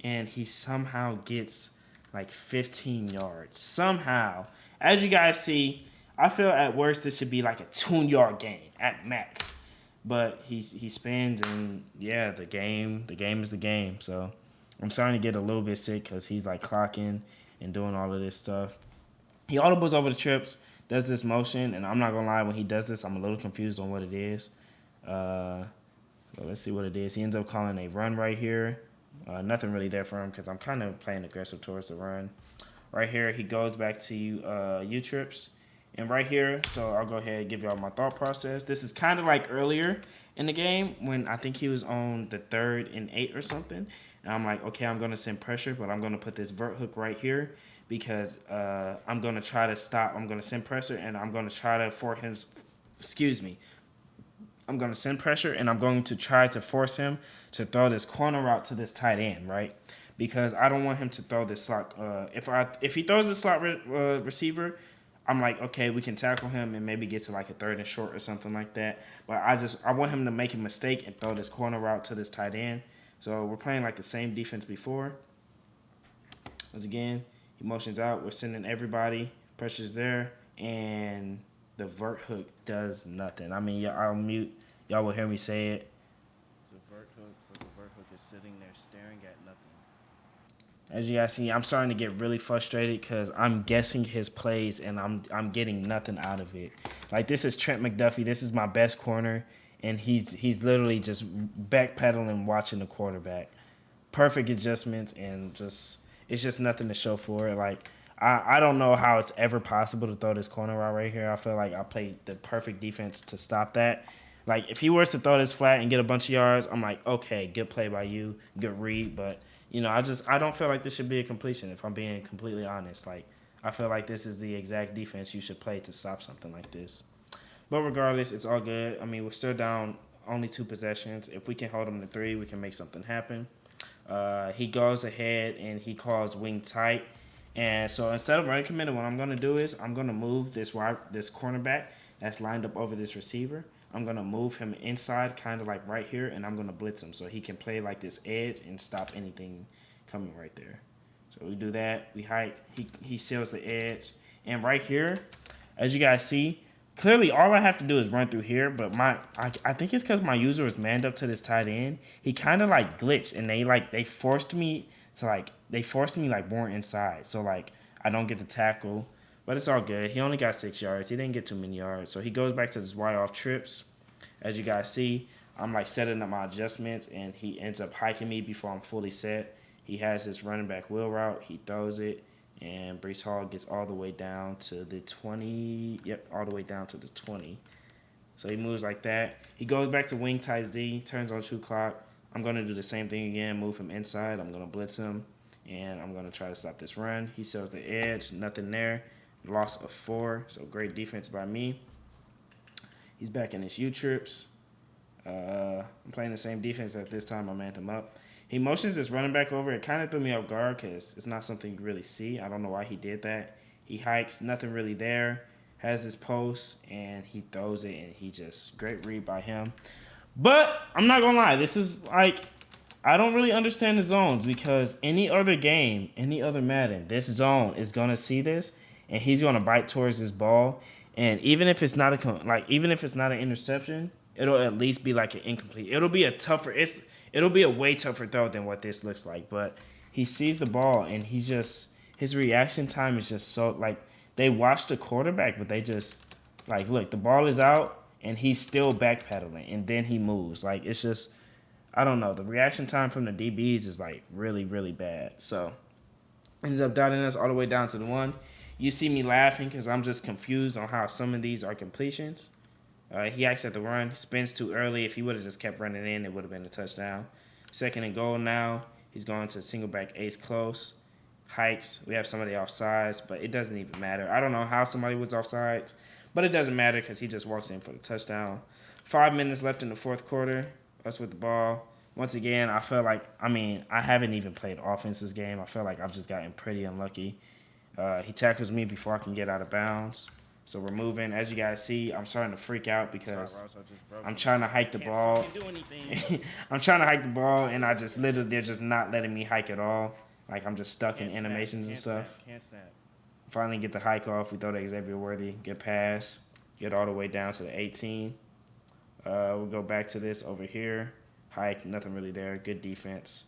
And he somehow gets like 15 yards. Somehow. As you guys see, I feel at worst this should be like a 2-yard gain at max. But he spins and yeah, the game is the game. So I'm starting to get a little bit sick because he's like clocking and doing all of this stuff. He audibles over the trips, does this motion, and I'm not gonna lie, when he does this, I'm a little confused on what it is. So let's see what it is. He ends up calling a run right here. Nothing really there for him because I'm kind of playing aggressive towards the run. Right here, he goes back to U-trips. And right here, so I'll go ahead and give y'all my thought process. This is kind of like earlier in the game when I think he was on the 3rd and 8 or something. And I'm like, okay, I'm going to send pressure, but I'm going to put this vert hook right here because I'm going to try to stop. I'm going to send pressure, and I'm going to try to force him. I'm going to send pressure, and I'm going to try to force him to throw this corner route to this tight end, right? Because I don't want him to throw this slot. If he throws the slot receiver, I'm like, okay, we can tackle him and maybe get to like a 3rd and short or something like that. But I want him to make a mistake and throw this corner route to this tight end. So we're playing like the same defense before. Once again, he motions out. We're sending everybody. Pressure's there. And the vert hook does nothing. I mean, I'll mute. Y'all will hear me say it. It's a vert hook, but the vert hook is sitting there staring at nothing. As you guys see, I'm starting to get really frustrated because I'm guessing his plays and I'm getting nothing out of it. Like, this is Trent McDuffie. This is my best corner, and he's literally just backpedaling, watching the quarterback. Perfect adjustments, and it's just nothing to show for it. Like, I don't know how it's ever possible to throw this corner route right here. I feel like I played the perfect defense to stop that. Like, if he was to throw this flat and get a bunch of yards, I'm like, okay, good play by you, good read, but you know, I don't feel like this should be a completion, if I'm being completely honest. Like, I feel like this is the exact defense you should play to stop something like this. But regardless, it's all good. I mean, we're still down only 2 possessions. If we can hold them to 3, we can make something happen. He goes ahead and he calls wing tight. And so instead of running committed, what I'm going to do is I'm going to move this cornerback that's lined up over this receiver. I'm going to move him inside, kind of like right here, and I'm going to blitz him so he can play like this edge and stop anything coming right there. So we do that. We hike. He seals the edge. And right here, as you guys see, clearly all I have to do is run through here, but I think it's because my user is manned up to this tight end. He kind of like glitched, and they forced me more inside. So like I don't get the tackle. But it's all good. He only got 6 yards. He didn't get too many yards. So he goes back to this wide off trips. As you guys see, I'm like setting up my adjustments, and he ends up hiking me before I'm fully set. He has this running back wheel route. He throws it, and Breece Hall gets all the way down to the 20. Yep, all the way down to the 20. So he moves like that. He goes back to wing tight Z, turns on 2 clock. I'm going to do the same thing again, move him inside. I'm going to blitz him, and I'm going to try to stop this run. He sells the edge, nothing there. Loss of 4, so great defense by me. He's back in his U-trips. I'm playing the same defense at this time. I manned him up. He motions this running back over. It kind of threw me off guard because it's not something you really see. I don't know why he did that. He hikes, nothing really there. Has this post, and he throws it, and he just, great read by him. But I'm not going to lie. This is like, I don't really understand the zones because any other game, any other Madden, this zone is going to see this. And he's going to bite towards this ball, and even if it's not an interception, it'll at least be like an incomplete. It'll be a way tougher throw than what this looks like. But he sees the ball, and his reaction time is just so like they watch the quarterback, but they just like look, the ball is out, and he's still backpedaling, and then he moves. Like it's just I don't know. The reaction time from the DBs is like really really bad. So ends up dotting us all the way down to the 1. You see me laughing because I'm just confused on how some of these are completions. He acts at the run, spins too early. If he would have just kept running in, it would have been a touchdown. 2nd and goal now. He's going to single back ace close. Hikes. We have somebody offsides, but it doesn't even matter. I don't know how somebody was offsides, but it doesn't matter because he just walks in for the touchdown. 5 minutes left in the 4th quarter. Us with the ball. Once again, I feel like, I haven't even played offense this game. I feel like I've just gotten pretty unlucky. He tackles me before I can get out of bounds. So we're moving. As you guys see, I'm starting to freak out because I'm trying to hike the ball. I'm trying to hike the ball, and I just literally, they're just not letting me hike at all. Like, I'm just stuck in animations and stuff. Can't snap. Finally get the hike off. We throw to Xavier Worthy. Good pass. Get all the way down to the 18. We'll go back to this over here. Hike, nothing really there. Good defense.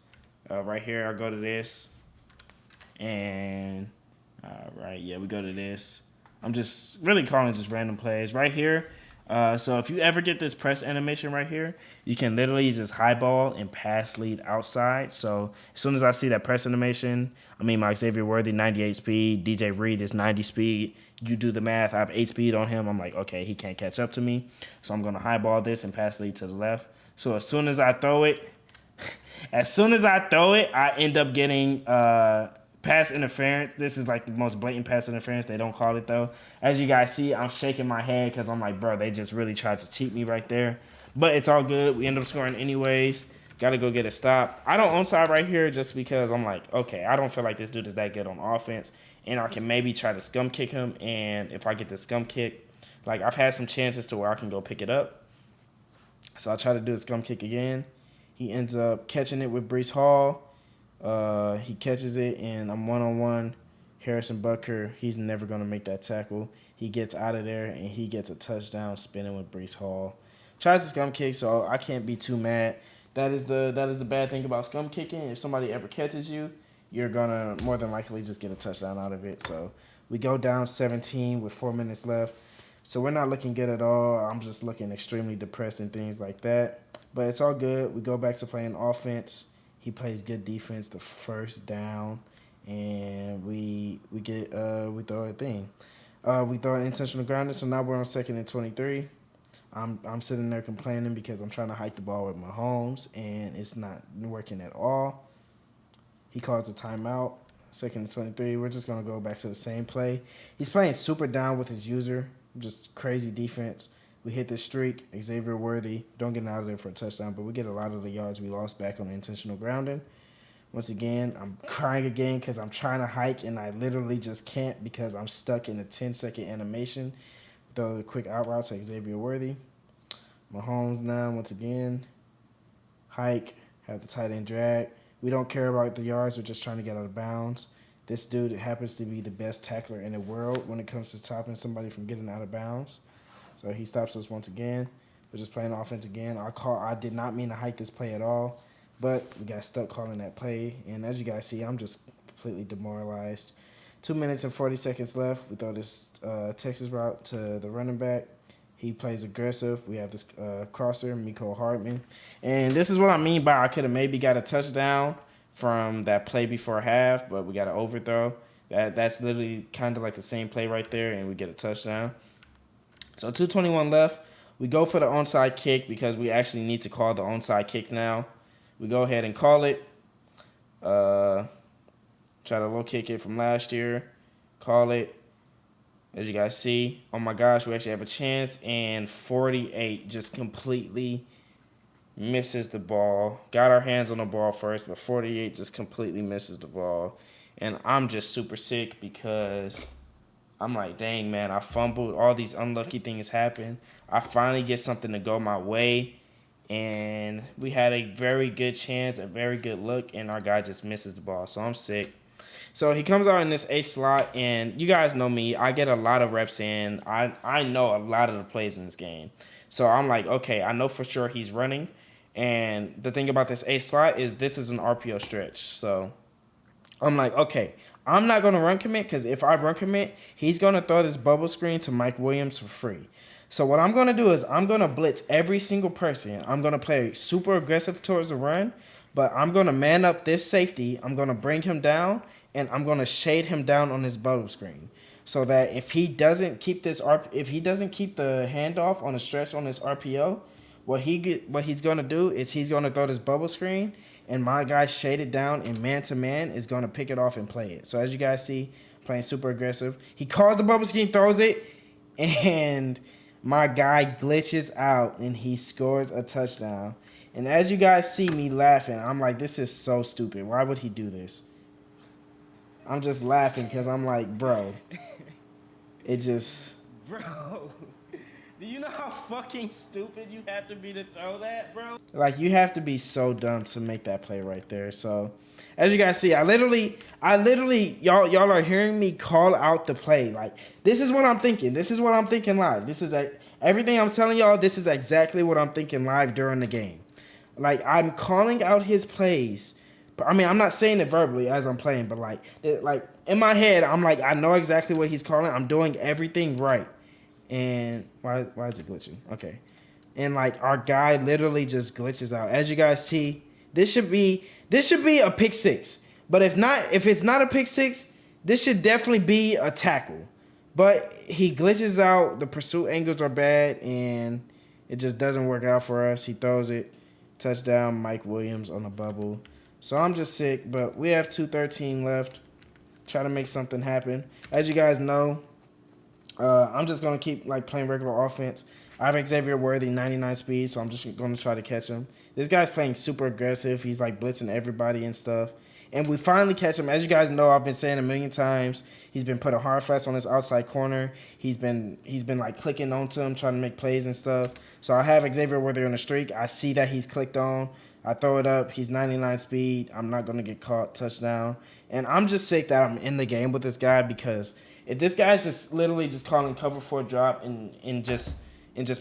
Right here, I'll go to this. And, we go to this. I'm just really calling just random plays. Right here, so if you ever get this press animation right here, you can literally just highball and pass lead outside. So as soon as I see that press animation, my Xavier Worthy, 98 speed, DJ Reed is 90 speed. You do the math, I have 8 speed on him. I'm like, okay, he can't catch up to me. So I'm going to highball this and pass lead to the left. So as soon as I throw it, I end up getting pass interference. This is like the most blatant pass interference. They don't call it though. As you guys see, I'm shaking my head because I'm like, bro, they just really tried to cheat me right there. But it's all good. We end up scoring anyways. Got to go get a stop. I don't onside right here just because I'm like, okay, I don't feel like this dude is that good on offense. And I can maybe try to scum kick him. And if I get the scum kick, like I've had some chances to where I can go pick it up. So I try to do the scum kick again. He ends up catching it with Breece Hall. He catches it, and I'm one-on-one. Harrison Butker, he's never going to make that tackle. He gets out of there, and he gets a touchdown spinning with Breece Hall. Tries to scum kick, so I can't be too mad. That is the bad thing about scum kicking. If somebody ever catches you, you're going to more than likely just get a touchdown out of it. So we go down 17 with 4 minutes left. So we're not looking good at all. I'm just looking extremely depressed and things like that. But it's all good. We go back to playing offense. He plays good defense the first down, and we throw a thing. We throw an intentional grounding, so now we're on 2nd and 23. I'm sitting there complaining because I'm trying to hike the ball with Mahomes, and it's not working at all. He calls a timeout. 2nd and 23. We're just going to go back to the same play. He's playing super down with his user. Just crazy defense. We hit the streak. Xavier Worthy. Don't get out of there for a touchdown, but we get a lot of the yards we lost back on the intentional grounding. Once again, I'm crying again because I'm trying to hike, and I literally just can't because I'm stuck in a 10-second animation. Throw the quick out route to Xavier Worthy. Mahomes now, once again. Hike. Have the tight end drag. We don't care about the yards. We're just trying to get out of bounds. This dude happens to be the best tackler in the world when it comes to stopping somebody from getting out of bounds. So he stops us once again. We're just playing offense again. I did not mean to hike this play at all, but we got stuck calling that play. And as you guys see, I'm just completely demoralized. 2 minutes and 40 seconds left. We throw this Texas route to the running back. He plays aggressive. We have this crosser, Mecole Hardman. And this is what I mean by I could have maybe got a touchdown from that play before half, but we got an overthrow. That's literally kind of like the same play right there, and we get a touchdown. So 2:21 left. We go for the onside kick because we actually need to call the onside kick now. We go ahead and call it. Try to low kick it from last year. Call it. As you guys see, oh my gosh, we actually have a chance, and 48 just completely misses the ball. Got our hands on the ball first, but 48 just completely misses the ball. And I'm just super sick because I'm like, dang, man, I fumbled. All these unlucky things happen. I finally get something to go my way, and we had a very good chance, a very good look, and our guy just misses the ball. So I'm sick. So he comes out in this A slot, and you guys know me. I get a lot of reps in. I know a lot of the plays in this game. So I'm like, okay, I know for sure he's running. And the thing about this A slot is this is an RPO stretch. So I'm like, okay, I'm not going to run commit because if I run commit, he's going to throw this bubble screen to Mike Williams for free. So what I'm going to do is I'm going to blitz every single person. I'm going to play super aggressive towards the run, but I'm going to man up this safety. I'm going to bring him down, and I'm going to shade him down on this bubble screen. so that if he doesn't keep the handoff on a stretch on this RPO, what he's gonna do is he's gonna throw this bubble screen, and my guy shaded down and man to man is gonna pick it off and play it. So as you guys see, playing super aggressive. He calls the bubble screen, throws it, and my guy glitches out and he scores a touchdown. And as you guys see me laughing, I'm like, this is so stupid. Why would he do this? I'm just laughing because I'm like, bro, it just... Bro, do you know how fucking stupid you have to be to throw that, bro? Like, you have to be so dumb to make that play right there. So, as you guys see, I literally, y'all are hearing me call out the play. Like, this is what I'm thinking. This is what I'm thinking live. This is everything I'm telling y'all, this is exactly what I'm thinking live during the game. Like, I'm calling out his plays. But I mean, I'm not saying it verbally as I'm playing, but like in my head, I'm like, I know exactly what he's calling. I'm doing everything right. And why is it glitching? Okay. And like our guy literally just glitches out. As you guys see, this should be a pick six. But if it's not a pick six, this should definitely be a tackle. But he glitches out. The pursuit angles are bad, and it just doesn't work out for us. He throws it. Touchdown, Mike Williams on the bubble. So I'm just sick, but we have 2:13 left. Try to make something happen. As you guys know, I'm just going to keep like playing regular offense. I have Xavier Worthy, 99 speed, so I'm just going to try to catch him. This guy's playing super aggressive. He's like blitzing everybody and stuff. And we finally catch him. As you guys know, I've been saying a million times, he's been putting hard flats on his outside corner. He's been like clicking onto him, trying to make plays and stuff. So I have Xavier Worthy on the streak. I see that he's clicked on. I throw it up. He's 99 speed. I'm not going to get caught. Touchdown. And I'm just sick that I'm in the game with this guy, because if this guy's just literally just calling cover for a drop and just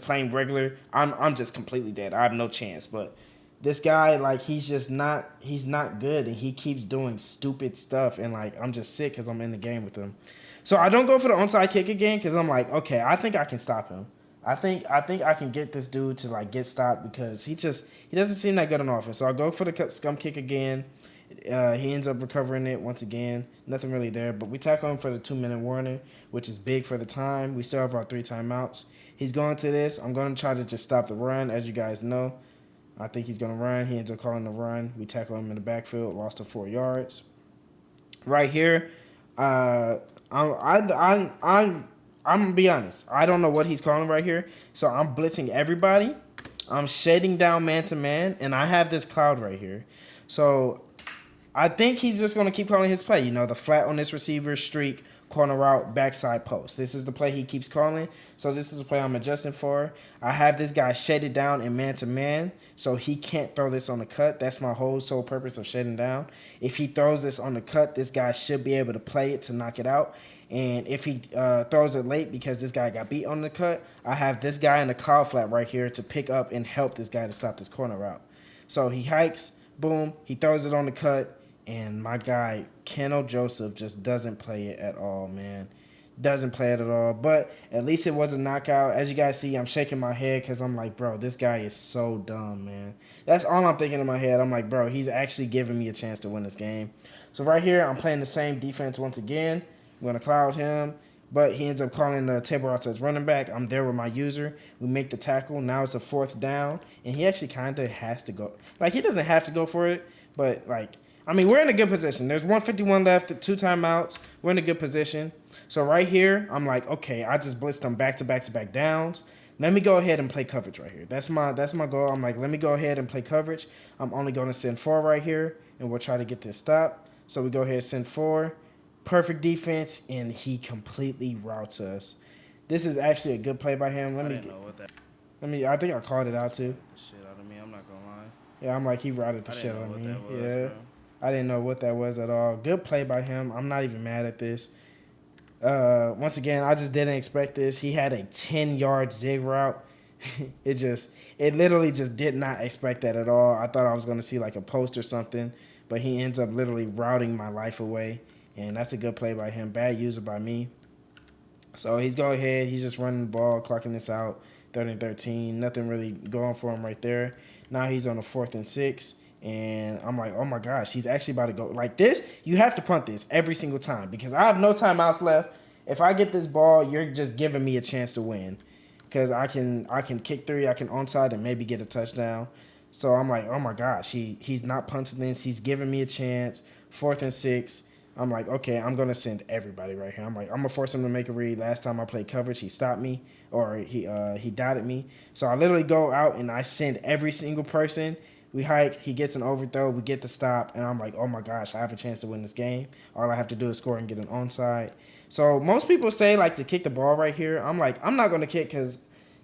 playing regular, I'm just completely dead. I have no chance. But this guy, like, he's not good, and he keeps doing stupid stuff, and like I'm just sick because I'm in the game with him. So I don't go for the onside kick again because I'm like, okay, I think I can stop him. I think I can get this dude to like get stopped, because he doesn't seem that good on offense. So I'll go for the scum kick again. He ends up recovering it once again. Nothing really there, but we tackle him for the 2-minute warning, which is big for the time. We still have our 3 timeouts. He's going to this. I'm going to try to just stop the run, as you guys know. I think he's going to run. He ends up calling the run. We tackle him in the backfield, lost to 4 yards. Right here, I'm going to be honest. I don't know what he's calling right here. So I'm blitzing everybody. I'm shading down man-to-man, and I have this cloud right here. So I think he's just going to keep calling his play. You know, the flat on this receiver, streak, corner route, backside post. This is the play he keeps calling. So this is the play I'm adjusting for. I have this guy shaded down in man-to-man, so he can't throw this on the cut. That's my whole sole purpose of shading down. If he throws this on the cut, this guy should be able to play it to knock it out. And if he throws it late because this guy got beat on the cut, I have this guy in the cloud flat right here to pick up and help this guy to stop this corner route. So he hikes, boom, he throws it on the cut, and my guy, Keno Joseph, just doesn't play it at all, man. Doesn't play it at all. But at least it was a knockout. As you guys see, I'm shaking my head because I'm like, bro, this guy is so dumb, man. That's all I'm thinking in my head. I'm like, bro, he's actually giving me a chance to win this game. So right here, I'm playing the same defense once again. I'm going to cloud him, but he ends up calling the table out to his running back. I'm there with my user. We make the tackle. Now it's a 4th down, and he actually kind of has to go. Like, he doesn't have to go for it, but, like, I mean, we're in a good position. There's 1:51 left, 2 timeouts. We're in a good position. So right here, I'm like, okay, I just blitzed them back-to-back downs. Let me go ahead and play coverage right here. That's my goal. I'm like, let me go ahead and play coverage. I'm only going to send 4 right here, and we'll try to get this stop. So we go ahead and send 4. Perfect defense, and he completely routes us. This is actually a good play by him. I think I called it out too. Shit out of me, I'm not gonna lie. Yeah, I'm like, he routed the shit out of me. Yeah, I didn't know what that was at all. Good play by him. I'm not even mad at this. Once again, I just didn't expect this. He had a 10-yard zig route. It literally just did not expect that at all. I thought I was gonna see like a post or something, but he ends up literally routing my life away. And that's a good play by him. Bad user by me. So he's going ahead. He's just running the ball, clocking this out. 3rd and 13. Nothing really going for him right there. Now he's on a 4th and 6. And I'm like, oh, my gosh. He's actually about to go. Like this, you have to punt this every single time because I have no timeouts left. if I get this ball, you're just giving me a chance to win, because I can kick three, I can onside and maybe get a touchdown. So I'm like, oh my gosh, he's not punting this. He's giving me a chance. 4th and 6. I'm like, okay, I'm gonna send everybody right here. I'm like, I'm gonna force him to make a read. Last time I played coverage, he stopped me, or he dotted me. So I literally go out and I send every single person. We hike. He gets an overthrow. We get the stop, and I'm like, oh my gosh, I have a chance to win this game. All I have to do is score and get an onside. So most people say like to kick the ball right here. I'm like, I'm not gonna kick because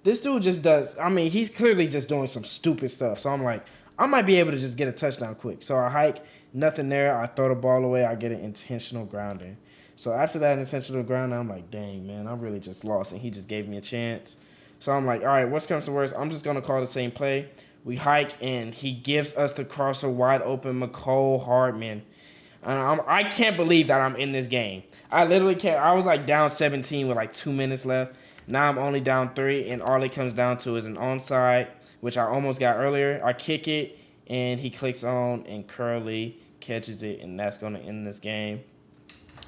this dude just does. I mean, he's clearly just doing some stupid stuff. So I'm like, I might be able to just get a touchdown quick. So I hike, nothing there. I throw the ball away. I get an intentional grounding. So after that intentional grounding, I'm like, dang, man, I really just lost. And he just gave me a chance. So I'm like, all right, worst comes to worst, I'm just going to call the same play. We hike, and he gives us the crosser wide open, McCole Hardman. And I can't believe that I'm in this game. I literally can't. I was like down 17 with like 2 minutes left. Now I'm only down 3, and all it comes down to is an onside, which I almost got earlier. I kick it, and he clicks on, and Curly catches it, and that's going to end this game.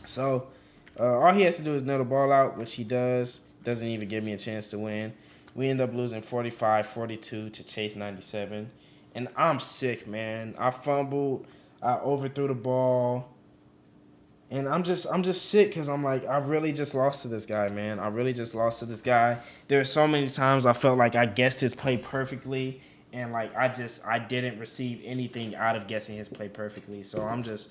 So all he has to do is nail the ball out, which he does. Doesn't even give me a chance to win. We end up losing 45-42 to Chase 97. And I'm sick, man. I fumbled. I overthrew the ball. And I'm just sick because I'm like, I really just lost to this guy, man. I really just lost to this guy. There are so many times I felt like I guessed his play perfectly, and like I didn't receive anything out of guessing his play perfectly. So I'm just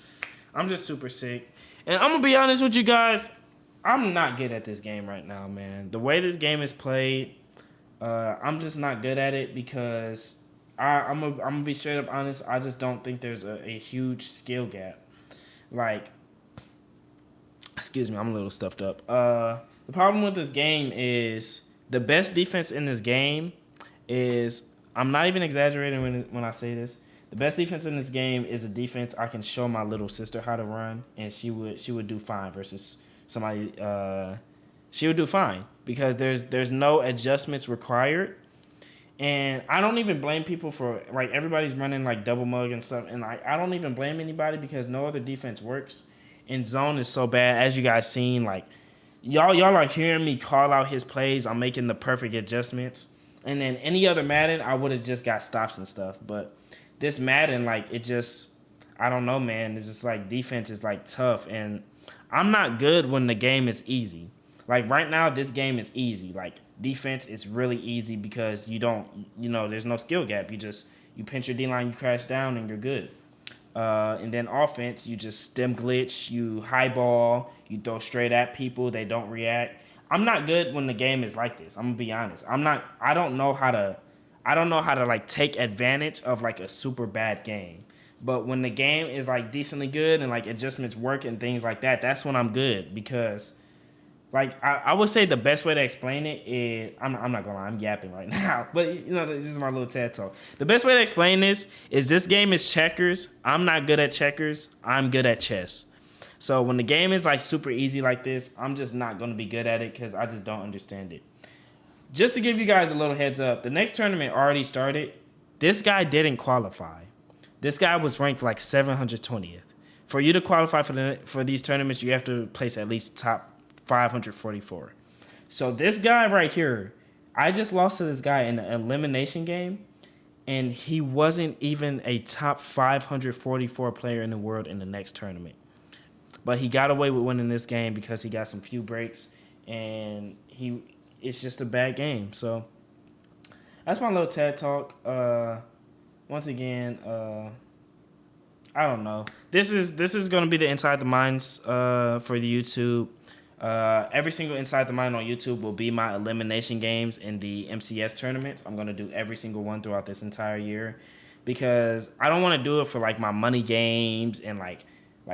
super sick. And I'm gonna be honest with you guys, I'm not good at this game right now, man. The way this game is played, I'm just not good at it because I'm gonna be straight up honest. I just don't think there's a huge skill gap. Like, excuse me, I'm a little stuffed up. The problem with this game is the best defense in this game is, I'm not even exaggerating when I say this. The best defense in this game is a defense I can show my little sister how to run, and she would do fine versus somebody. She would do fine because there's no adjustments required. And I don't even blame people for, like, everybody's running like double mug and stuff, and I don't even blame anybody because no other defense works. And zone is so bad, as you guys seen. Like, y'all are hearing me call out his plays. I'm making the perfect adjustments. And then any other Madden, I would have just got stops and stuff. But this Madden, like, it just, I don't know, man. It's just like defense is like tough, and I'm not good when the game is easy. Like right now, this game is easy. Like defense is really easy because there's no skill gap. You pinch your D line, you crash down, and you're good. And then offense, you just stem glitch, you high ball, you throw straight at people, they don't react. I'm not good when the game is like this. I'm gonna be honest. I don't know how to like take advantage of like a super bad game. But when the game is like decently good and like adjustments work and things like that, that's when I'm good because like I would say the best way to explain it is I'm not gonna lie, I'm yapping right now, but this is my little TED talk. The best way to explain this game is checkers. I'm not good at checkers. I'm good at chess. So when the game is like super easy like this, I'm just not gonna be good at it because I just don't understand it. Just to give you guys a little heads up, the next tournament already started. This guy didn't qualify. This guy was ranked like 720th. For you to qualify for these tournaments, you have to place at least top 544. So this guy right here, I just lost to this guy in the elimination game, and he wasn't even a top 544 player in the world in the next tournament. But he got away with winning this game because he got some few breaks, and it's just a bad game. So that's my little TED talk. Once again, I don't know. This is gonna be the Inside the Minds for the YouTube. Every single Inside the Mind on YouTube will be my elimination games in the MCS tournaments. I'm going to do every single one throughout this entire year because I don't want to do it for like my money games and like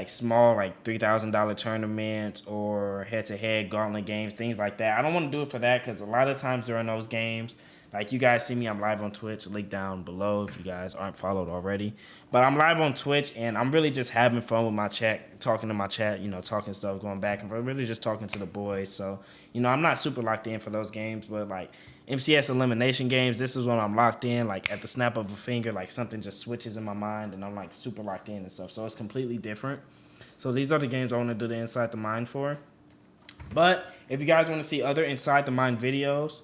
small like $3,000 tournaments or head-to-head gauntlet games, things like that. I don't want to do it for that because a lot of times during those games, like you guys see me, I'm live on Twitch, link down below if you guys aren't followed already. But I'm live on Twitch, and I'm really just having fun with my chat, talking to my chat, talking stuff, going back and forth, really just talking to the boys. So, I'm not super locked in for those games, but like MCS elimination games, this is when I'm locked in, like at the snap of a finger, like something just switches in my mind, and I'm like super locked in and stuff. So it's completely different. So these are the games I want to do the Inside the Mind for. But if you guys want to see other Inside the Mind videos,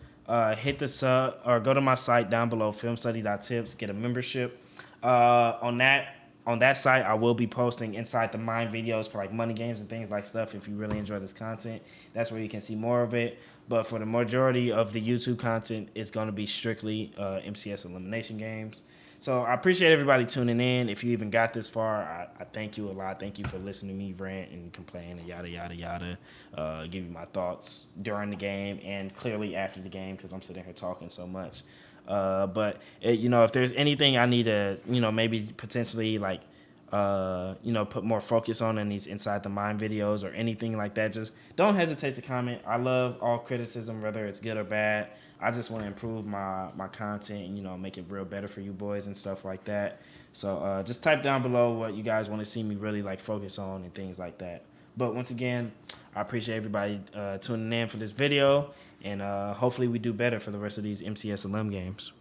hit the sub or go to my site down below, filmstudy.tips, get a membership. On that site, I will be posting Inside the Mind videos for like money games and things like stuff. If you really enjoy this content, that's where you can see more of it. But for the majority of the YouTube content, it's going to be strictly MCS elimination games. So I appreciate everybody tuning in. If you even got this far, I thank you a lot. Thank you for listening to me rant and complain and yada, yada, yada. Give you my thoughts during the game and clearly after the game because I'm sitting here talking so much. If there's anything I need to, maybe potentially like, put more focus on in these Inside the Mind videos or anything like that, just don't hesitate to comment. I love all criticism, whether it's good or bad. I just want to improve my content and, make it real better for you boys and stuff like that. So just type down below what you guys want to see me really like focus on and things like that. But once again, I appreciate everybody tuning in for this video, and hopefully we do better for the rest of these MCS Elim games.